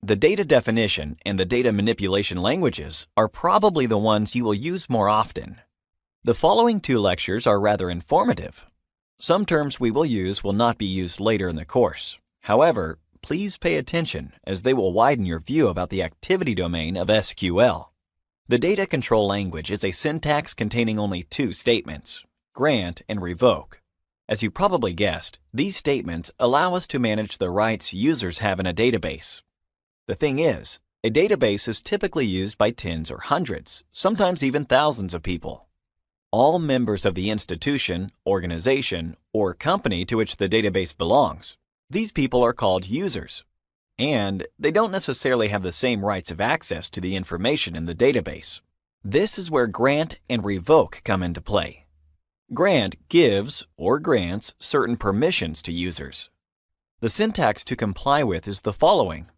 The data definition and the data manipulation languages are probably the ones you will use more often. The following 2 lectures are rather informative. Some terms we will use will not be used later in the course. However, please pay attention as they will widen your view about the activity domain of SQL. The data control language is a syntax containing only 2 statements, grant and revoke. As you probably guessed, these statements allow us to manage the rights users have in a database. The thing is, a database is typically used by tens or hundreds, sometimes even thousands of people. All members of the institution, organization, or company to which the database belongs. These people are called users, and they don't necessarily have the same rights of access to the information in the database. This is where grant and revoke come into play. Grant gives or grants certain permissions to users. The syntax to comply with is the following.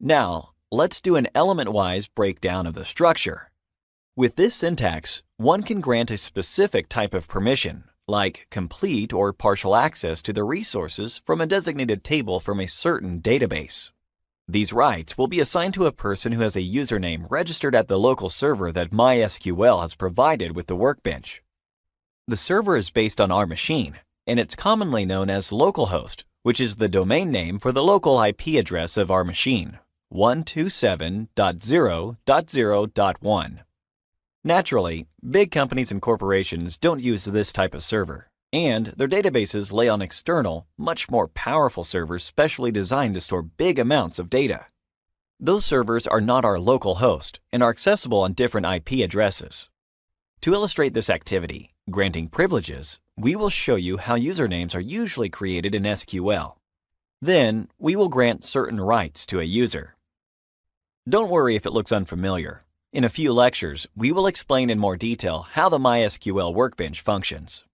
Now, let's do an element-wise breakdown of the structure. With this syntax, one can grant a specific type of permission, like complete or partial access to the resources from a designated table from a certain database. These rights will be assigned to a person who has a username registered at the local server that MySQL has provided with the workbench. The server is based on our machine, and it's commonly known as localhost, which is the domain name for the local IP address of our machine, 127.0.0.1. Naturally, big companies and corporations don't use this type of server, and their databases lay on external, much more powerful servers specially designed to store big amounts of data. Those servers are not our local host and are accessible on different IP addresses. To illustrate this activity, granting privileges, we will show you how usernames are usually created in SQL. Then, we will grant certain rights to a user. Don't worry if it looks unfamiliar. In a few lectures, we will explain in more detail how the MySQL workbench functions.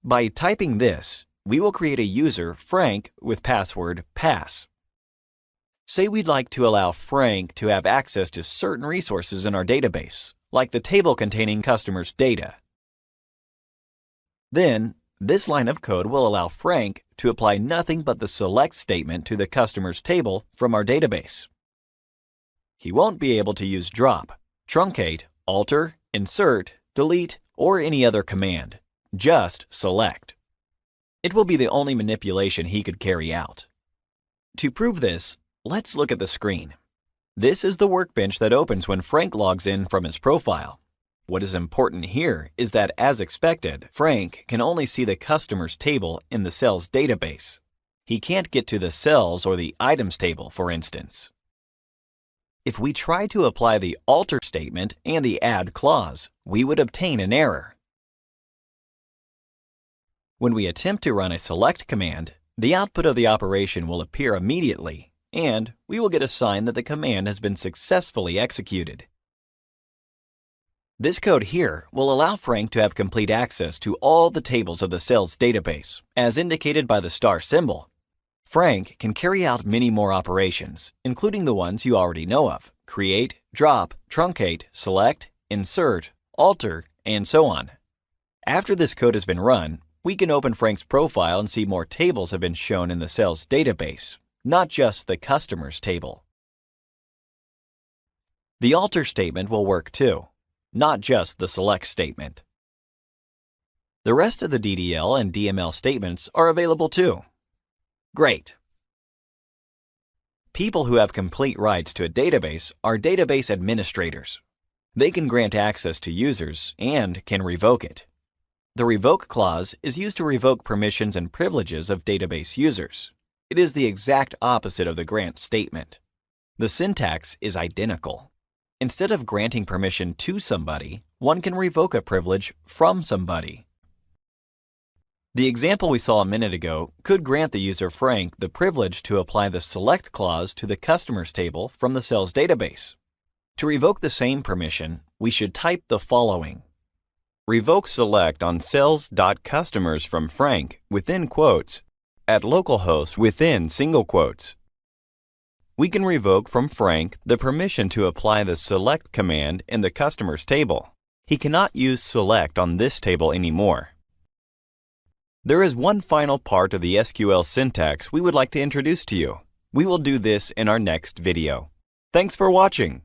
By typing this, we will create a user, Frank, with password pass. Say we'd like to allow Frank to have access to certain resources in our database, like the table containing customers' data. Then, this line of code will allow Frank to apply nothing but the select statement to the customer's table from our database. He won't be able to use drop, truncate, alter, insert, delete, or any other command. Just select. It will be the only manipulation he could carry out. To prove this, let's look at the screen. This is the workbench that opens when Frank logs in from his profile. What is important here is that, as expected, Frank can only see the customer's table in the cells database. He can't get to the cells or the items table, for instance. If we try to apply the alter statement and the add clause, we would obtain an error. When we attempt to run a select command, the output of the operation will appear immediately, and we will get a sign that the command has been successfully executed. This code here will allow Frank to have complete access to all the tables of the cells database, as indicated by the star symbol. Frank can carry out many more operations, including the ones you already know of: create, drop, truncate, select, insert, alter, and so on. After this code has been run, we can open Frank's profile and see more tables have been shown in the cells database, not just the customers table. The alter statement will work too, not just the select statement. The rest of the DDL and DML statements are available too. Great! People who have complete rights to a database are database administrators. They can grant access to users and can revoke it. The revoke clause is used to revoke permissions and privileges of database users. It is the exact opposite of the grant statement. The syntax is identical. Instead of granting permission to somebody, one can revoke a privilege from somebody. The example we saw a minute ago could grant the user Frank the privilege to apply the select clause to the customers table from the cells database. To revoke the same permission, we should type the following: revoke select on cells.customers from Frank within quotes at localhost within single quotes. We can revoke from Frank the permission to apply the select command in the customers table. He cannot use select on this table anymore. There is one final part of the SQL syntax we would like to introduce to you. We will do this in our next video. Thanks for watching.